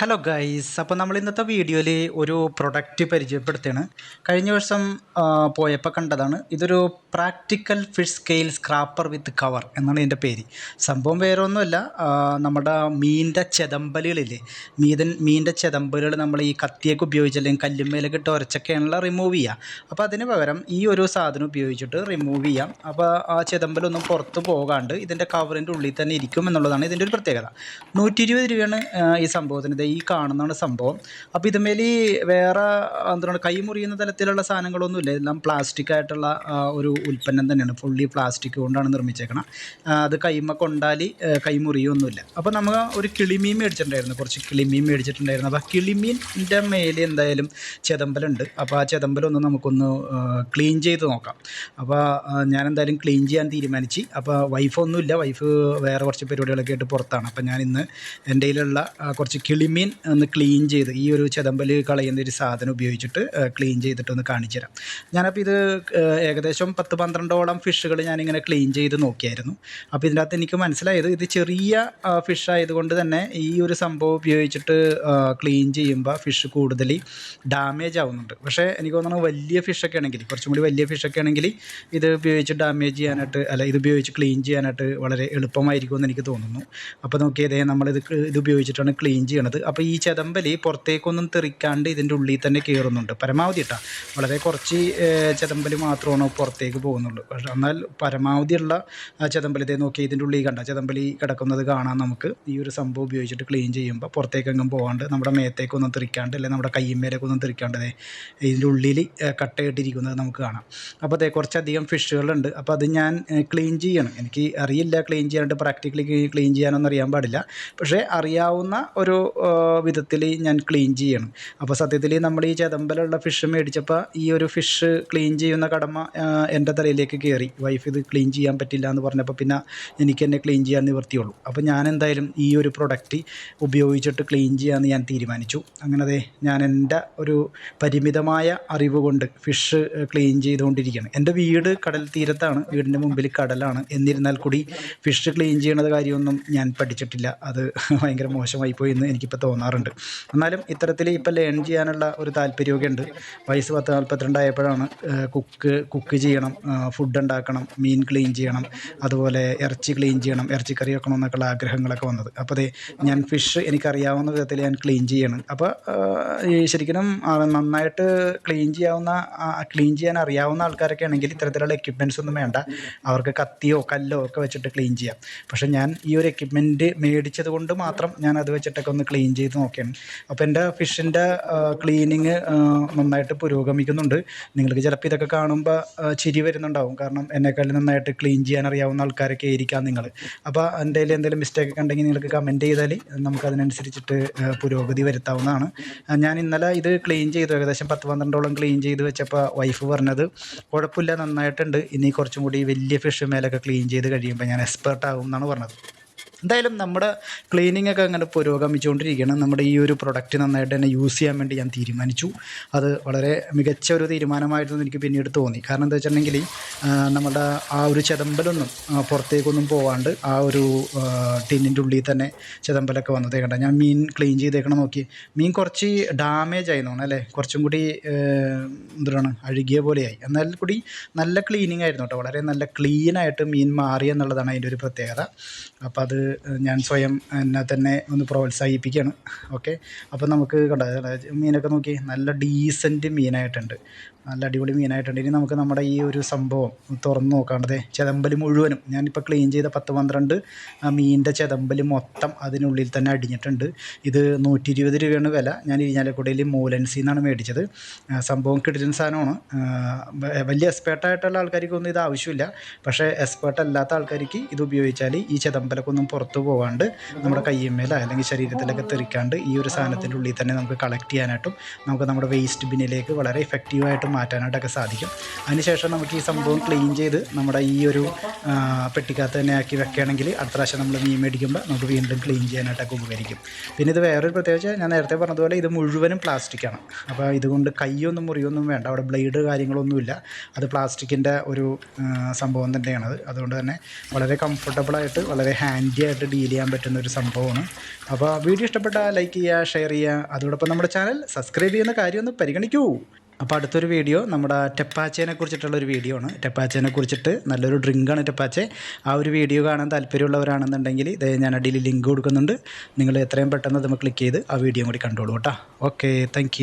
Hello guys, അപ്പോൾ നമ്മൾ ഇന്നത്തെ വീഡിയോയിൽ ഒരു പ്രൊഡക്റ്റ് പരിചയപ്പെടുത്തുകയാണ്. കഴിഞ്ഞ വർഷം പോയപ്പോൾ കണ്ടതാണ്. ഇതൊരു പ്രാക്ടിക്കൽ ഫിഷ് സ്കെയിൽ സ്ക്രാപ്പർ വിത്ത് കവർ എന്നാണ് ഇതിൻ്റെ പേര്. സംഭവം വേറെ ഒന്നുമല്ല, നമ്മുടെ മീനിൻ്റെ ചെതമ്പലുകളില്ലേ, മീനിൻ്റെ ചെതമ്പലുകൾ നമ്മൾ ഈ കത്തിയൊക്കെ ഉപയോഗിച്ച് അല്ലെങ്കിൽ കല്ലുമ്മേലൊക്കെ ഇട്ട് ഉരച്ചൊക്കെയാണല്ലോ റിമൂവ് ചെയ്യുക. അപ്പോൾ അതിന് പകരം ഈ ഒരു സാധനം ഉപയോഗിച്ചിട്ട് റിമൂവ് ചെയ്യാം. അപ്പോൾ ആ ചെതമ്പലൊന്നും പുറത്ത് പോകാണ്ട് ഇതിൻ്റെ കവറിൻ്റെ ഉള്ളിൽ തന്നെ ഇരിക്കും എന്നുള്ളതാണ് ഇതിൻ്റെ ഒരു പ്രത്യേകത. 120 രൂപയാണ് ഈ സംഭവത്തിന്. ഈ കാണുന്നതാണ് സംഭവം. അപ്പോൾ ഇതുമേൽ വേറെ എന്താണ് കൈ മുറിയുന്ന തരത്തിലുള്ള സാധനങ്ങളൊന്നുമില്ല. എല്ലാം പ്ലാസ്റ്റിക് ആയിട്ടുള്ള ഒരു ഉൽപ്പന്നം തന്നെയാണ്. ഫുള്ളി പ്ലാസ്റ്റിക് കൊണ്ടാണ് നിർമ്മിച്ചേക്കണം. അത് കൈമ കൊണ്ടാൽ കൈ മുറിയൊന്നുമില്ല. അപ്പോൾ നമ്മൾ ഒരു കിളിമീൻ മേടിച്ചിട്ടുണ്ടായിരുന്നു, കുറച്ച് കിളിമീൻ മേടിച്ചിട്ടുണ്ടായിരുന്നു. അപ്പോൾ കിളിമീനിൻ്റെ മേലെ എന്തായാലും ചെതമ്പലുണ്ട്. അപ്പോൾ ആ ചെതമ്പലൊന്ന് നമുക്കൊന്ന് ക്ലീൻ ചെയ്ത് നോക്കാം. അപ്പോൾ ഞാൻ എന്തായാലും ക്ലീൻ ചെയ്യാൻ തീരുമാനിച്ചു. അപ്പോൾ വൈഫൊന്നുമില്ല, വൈഫ് വേറെ കുറച്ച് പരിപാടികളൊക്കെ ആയിട്ട് പുറത്താണ്. അപ്പോൾ ഞാൻ ഇന്ന് എൻ്റെ കയ്യിലുള്ള കുറച്ച് കിളിമീൻ ഒന്ന് ക്ലീൻ ചെയ്ത് ഈ ഒരു ചെതമ്പൽ കളയുന്ന ഒരു സാധനം ഉപയോഗിച്ചിട്ട് ക്ലീൻ ചെയ്തിട്ടൊന്ന് കാണിച്ചു തരാം. ഞാനപ്പോൾ ഇത് ഏകദേശം 10-12ഓളം ഫിഷുകൾ ഞാനിങ്ങനെ ക്ലീൻ ചെയ്ത് നോക്കിയായിരുന്നു. അപ്പോൾ ഇതിൻ്റെ അകത്ത് എനിക്ക് മനസ്സിലായത് ഇത് ചെറിയ ഫിഷ് ആയതുകൊണ്ട് തന്നെ ഈ ഒരു സംഭവം ഉപയോഗിച്ചിട്ട് ക്ലീൻ ചെയ്യുമ്പോൾ ഫിഷ് കൂടുതൽ ഡാമേജ് ആവുന്നുണ്ട്. പക്ഷേ എനിക്ക് തോന്നുന്നു വലിയ ഫിഷൊക്കെ ആണെങ്കിൽ, കുറച്ചും കൂടി വലിയ ഫിഷൊക്കെ ആണെങ്കിൽ ഇത് ഉപയോഗിച്ച് ഡാമേജ് ചെയ്യാനായിട്ട് ഇത് ഉപയോഗിച്ച് ക്ലീൻ ചെയ്യാനായിട്ട് വളരെ എളുപ്പമായിരിക്കുമെന്ന് എനിക്ക് തോന്നുന്നു. അപ്പോൾ നോക്കിയതേ നമ്മളിത് ഉപയോഗിച്ചിട്ടാണ് ക്ലീൻ ചെയ്യണത്. അപ്പോൾ ഈ ചെതമ്പൽ പുറത്തേക്കൊന്നും തെറിക്കാണ്ട് ഇതിൻ്റെ ഉള്ളിൽ തന്നെ കയറുന്നുണ്ട് പരമാവധി ഇട്ടാൽ. വളരെ കുറച്ച് ചെതമ്പൽ മാത്രമാണ് പുറത്തേക്ക് പോകുന്നുള്ളൂ. പക്ഷേ എന്നാൽ പരമാവധിയുള്ള ചെതമ്പൽ ഇതേ നോക്കി ഇതിൻ്റെ ഉള്ളിൽ കണ്ട ചെതമ്പൽ കിടക്കുന്നത് കാണാൻ നമുക്ക് ഈ ഒരു സംഭവം ഉപയോഗിച്ചിട്ട് ക്ലീൻ ചെയ്യുമ്പോൾ പുറത്തേക്കെങ്ങും പോകാണ്ട് നമ്മുടെ മേത്തേക്കൊന്നും തെറിക്കാണ്ട് അല്ലെങ്കിൽ നമ്മുടെ കയ്യുമേലേക്കൊന്നും തെറിക്കാണ്ട് ഇതിൻ്റെ ഉള്ളിൽ കട്ടയിട്ടിരിക്കുന്നത് നമുക്ക് കാണാം. അപ്പോൾ അതേ കുറച്ചധികം ഫിഷുകളുണ്ട്. അപ്പോൾ അത് ഞാൻ ക്ലീൻ ചെയ്യണം. എനിക്ക് അറിയില്ല ക്ലീൻ ചെയ്യാനായിട്ട്, പ്രാക്ടിക്കലി ക്ലീൻ ചെയ്യാനൊന്നും അറിയാൻ പാടില്ല. പക്ഷേ അറിയാവുന്ന ഒരു വിധത്തിൽ ഞാൻ ക്ലീൻ ചെയ്യണം. അപ്പോൾ സത്യത്തിൽ നമ്മൾ ഈ ചെതമ്പലുള്ള ഫിഷ് മേടിച്ചപ്പോൾ ഈ ഒരു ഫിഷ് ക്ലീൻ ചെയ്യുന്ന കടമ എൻ്റെ തലയിലേക്ക് കയറി. വൈഫ് ഇത് ക്ലീൻ ചെയ്യാൻ പറ്റില്ല എന്ന് പറഞ്ഞപ്പോൾ പിന്നെ എനിക്ക് തന്നെ ക്ലീൻ ചെയ്യാൻ നിവൃത്തിയുള്ളൂ. അപ്പോൾ ഞാൻ എന്തായാലും ഈ ഒരു പ്രൊഡക്റ്റ് ഉപയോഗിച്ചിട്ട് ക്ലീൻ ചെയ്യാമെന്ന് ഞാൻ തീരുമാനിച്ചു. അങ്ങനെ ഞാൻ എൻ്റെ ഒരു പരിമിതമായ അറിവ് കൊണ്ട് ഫിഷ് ക്ലീൻ ചെയ്തുകൊണ്ടിരിക്കുകയാണ്. എൻ്റെ വീട് കടൽ തീരത്താണ്, വീടിൻ്റെ മുമ്പിൽ കടലാണ്. എന്നിരുന്നാൽ കൂടി ഫിഷ് ക്ലീൻ ചെയ്യണത് കാര്യമൊന്നും ഞാൻ പഠിച്ചിട്ടില്ല. അത് ഭയങ്കര മോശമായിപ്പോയി എന്ന് എനിക്കിപ്പോൾ തോന്നാറുണ്ട്. എന്നാലും ഇത്തരത്തിൽ ഇപ്പോൾ ലേൺ ചെയ്യാനുള്ള ഒരു താല്പര്യമൊക്കെ ഉണ്ട്. വയസ്സ് 10-42 ആയപ്പോഴാണ് കുക്ക് ചെയ്യണം, ഫുഡ് ഉണ്ടാക്കണം, മീൻ ക്ലീൻ ചെയ്യണം, അതുപോലെ ഇറച്ചി ക്ലീൻ ചെയ്യണം, ഇറച്ചിക്കറി വെക്കണം എന്നൊക്കെയുള്ള ആഗ്രഹങ്ങളൊക്കെ വന്നത്. അപ്പോൾ ഞാൻ ഫിഷ് എനിക്കറിയാവുന്ന വിധത്തിൽ ഞാൻ ക്ലീൻ ചെയ്യണം. അപ്പോൾ ശരിക്കും നന്നായിട്ട് ക്ലീൻ ചെയ്യാൻ അറിയാവുന്ന ആൾക്കാരൊക്കെ ആണെങ്കിൽ ഇത്തരത്തിലുള്ള എക്യുപ്മെൻറ്റ്സ് ഒന്നും വേണ്ട. അവർക്ക് കത്തിയോ കല്ലോ ഒക്കെ വെച്ചിട്ട് ക്ലീൻ ചെയ്യാം. പക്ഷേ ഞാൻ ഈ ഒരു എക്യുപ്മെൻറ്റ് മേടിച്ചത് കൊണ്ട് മാത്രം ഞാൻ അത് വെച്ചിട്ടൊക്കെ ഒന്ന് ക്ലീൻ ചെയ്ത് നോക്കിയാണ്. അപ്പോൾ എൻ്റെ ഫിഷിൻ്റെ ക്ലീനിങ് നന്നായിട്ട് പുരോഗമിക്കുന്നുണ്ട്. നിങ്ങൾക്ക് ചിലപ്പോൾ ഇതൊക്കെ കാണുമ്പോൾ ചിരി വരുന്നുണ്ടാവും. കാരണം എന്നെക്കാളും നന്നായിട്ട് ക്ലീൻ ചെയ്യാൻ അറിയാവുന്ന ആൾക്കാരൊക്കെ ആയിരിക്കാം നിങ്ങൾ. അപ്പോൾ എൻ്റെ കയ്യിൽ എന്തെങ്കിലും മിസ്റ്റേക്ക് ഒക്കെ ഉണ്ടെങ്കിൽ നിങ്ങൾക്ക് കമൻറ്റ് ചെയ്താൽ നമുക്കതിനനുസരിച്ചിട്ട് പുരോഗതി വരുത്താവുന്നതാണ്. ഞാൻ ഇന്നലെ ഇത് ക്ലീൻ ചെയ്തു, ഏകദേശം 10-12ഓളം ക്ലീൻ ചെയ്ത് വെച്ചപ്പോൾ വൈഫ് പറഞ്ഞത് കുഴപ്പമില്ല, നന്നായിട്ടുണ്ട്, ഇനി കുറച്ചും കൂടി വലിയ ഫിഷ് മേലൊക്കെ ക്ലീൻ ചെയ്ത് കഴിയുമ്പോൾ ഞാൻ എക്സ്പേർട്ട് ആകും എന്നാണ് പറഞ്ഞത്. എന്തായാലും നമ്മുടെ ക്ലീനിങ് ഒക്കെ അങ്ങനെ പുരോഗമിച്ചുകൊണ്ടിരിക്കുകയാണ്. നമ്മുടെ ഈ ഒരു പ്രൊഡക്റ്റ് നന്നായിട്ട് തന്നെ യൂസ് ചെയ്യാൻ വേണ്ടി ഞാൻ തീരുമാനിച്ചു. അത് വളരെ മികച്ച ഒരു തീരുമാനമായിട്ടൊന്നും എനിക്ക് പിന്നീട് തോന്നി. കാരണം എന്താ വെച്ചിട്ടുണ്ടെങ്കിൽ നമ്മുടെ ആ ഒരു ചെതമ്പലൊന്നും പുറത്തേക്കൊന്നും പോകാണ്ട് ആ ഒരു ടിന്നിൻ്റെ ഉള്ളിൽ തന്നെ ചെതമ്പലൊക്കെ വന്നതേ കണ്ട. ഞാൻ മീൻ ക്ലീൻ ചെയ്തേക്കണം നോക്കി, മീൻ കുറച്ച് ഡാമേജ് ആയി തോന്നുന്നു അല്ലേ, കുറച്ചും കൂടി എന്താണ് അഴുകിയ പോലെയായി. എന്നാൽ കൂടി നല്ല ക്ലീനിങ് ആയിരുന്നു കേട്ടോ. വളരെ നല്ല ക്ലീനായിട്ട് മീൻ മാറി എന്നുള്ളതാണ് അതിൻ്റെ ഒരു പ്രത്യേകത. അപ്പോൾ അത് ഞാൻ സ്വയം എന്നെ തന്നെ ഒന്ന് പ്രോത്സാഹിപ്പിക്കുകയാണ്. ഓക്കെ, അപ്പോൾ നമുക്ക് മീനൊക്കെ നോക്കി നല്ല ഡീസൻറ്റ് മീനായിട്ടുണ്ട്, നല്ല അടിപൊളി മീനായിട്ടുണ്ട്. ഇനി നമുക്ക് നമ്മുടെ ഈ ഒരു സംഭവം തുറന്ന് നോക്കാണ്ടത് ചെതമ്പൽ മുഴുവനും ഞാനിപ്പോൾ ക്ലീൻ ചെയ്ത 10-12 മീനിൻ്റെ ചെതമ്പൽ മൊത്തം അതിനുള്ളിൽ തന്നെ അടിഞ്ഞിട്ടുണ്ട്. ഇത് 120 രൂപയാണ് വില. ഞാൻ ഇരിഞ്ഞാലക്കുടയിൽ മൂലൻസിൽ നിന്നാണ് മേടിച്ചത്. സംഭവം കിടിലൻ സാധനമാണ്. വലിയ എക്സ്പേർട്ടായിട്ടുള്ള ആൾക്കാർക്കൊന്നും ഇത് ആവശ്യമില്ല. പക്ഷേ എക്സ്പേർട്ട് അല്ലാത്ത ആൾക്കാർക്ക് ഇത് ഉപയോഗിച്ചാൽ ഈ ചെതമ്പലൊക്കെ ഒന്നും പുറത്തു പോകാണ്ട് നമ്മുടെ കയ്യുമ്മേല അല്ലെങ്കിൽ ശരീരത്തിലൊക്കെ തെറിക്കാണ്ട് ഈ ഒരു സാധനത്തിൻ്റെ ഉള്ളിൽ തന്നെ നമുക്ക് കളക്ട് ചെയ്യാനായിട്ടും നമുക്ക് നമ്മുടെ വേസ്റ്റ് ബിന്നിലേക്ക് വളരെ എഫക്റ്റീവായിട്ടും മാറ്റാനായിട്ടൊക്കെ സാധിക്കും. അതിനുശേഷം നമുക്ക് ഈ സംഭവം ക്ലീൻ ചെയ്ത് നമ്മുടെ ഈ ഒരു പെട്ടിക്കകത്ത് തന്നെ ആക്കി വെക്കുകയാണെങ്കിൽ അടുത്ത പ്രാവശ്യം നമ്മൾ മീൻ മേടിക്കുമ്പോൾ നമുക്ക് വീണ്ടും ക്ലീൻ ചെയ്യാനായിട്ടൊക്കെ ഉപകരിക്കും. പിന്നെ ഇത് വേറൊരു പ്രത്യേകിച്ച് ഞാൻ നേരത്തെ പറഞ്ഞതുപോലെ ഇത് മുഴുവനും പ്ലാസ്റ്റിക്കാണ്. അപ്പോൾ ഇതുകൊണ്ട് കൈയൊന്നും മുറിയൊന്നും വേണ്ട, അവിടെ ബ്ലേഡ് കാര്യങ്ങളൊന്നുമില്ല. അത് പ്ലാസ്റ്റിക്കിൻ്റെ ഒരു സംഭവം തന്നെയാണത്. അതുകൊണ്ട് തന്നെ വളരെ കംഫർട്ടബിളായിട്ട് വളരെ ഹാൻഡി ആയിട്ട് ഡീൽ ചെയ്യാൻ പറ്റുന്ന ഒരു സംഭവമാണ്. അപ്പോൾ വീഡിയോ ഇഷ്ടപ്പെട്ടാൽ ലൈക്ക് ചെയ്യുക, ഷെയർ ചെയ്യുക, അതോടൊപ്പം നമ്മുടെ ചാനൽ സബ്സ്ക്രൈബ് ചെയ്യുന്ന കാര്യം ഒന്ന് പരിഗണിക്കൂ. അപ്പോൾ അടുത്തൊരു വീഡിയോ നമ്മുടെ ടെപ്പാച്ചേനെ കുറിച്ചിട്ടുള്ളൊരു വീഡിയോ ആണ്. ടെപ്പാച്ചേനെ കുറിച്ചിട്ട് നല്ലൊരു ഡ്രിങ്കാണ് ടെപ്പാച്ചെ. ആ ഒരു വീഡിയോ കാണാൻ താല്പര്യമുള്ളവരാണെന്നുണ്ടെങ്കിൽ ഇത് ഞാൻ അടിയിൽ ലിങ്ക് കൊടുക്കുന്നുണ്ട്. നിങ്ങൾ എത്രയും പെട്ടെന്ന് അത് ക്ലിക്ക് ചെയ്ത് ആ വീഡിയോ കൂടി കണ്ടോളൂ കേട്ടോ. Okay, thank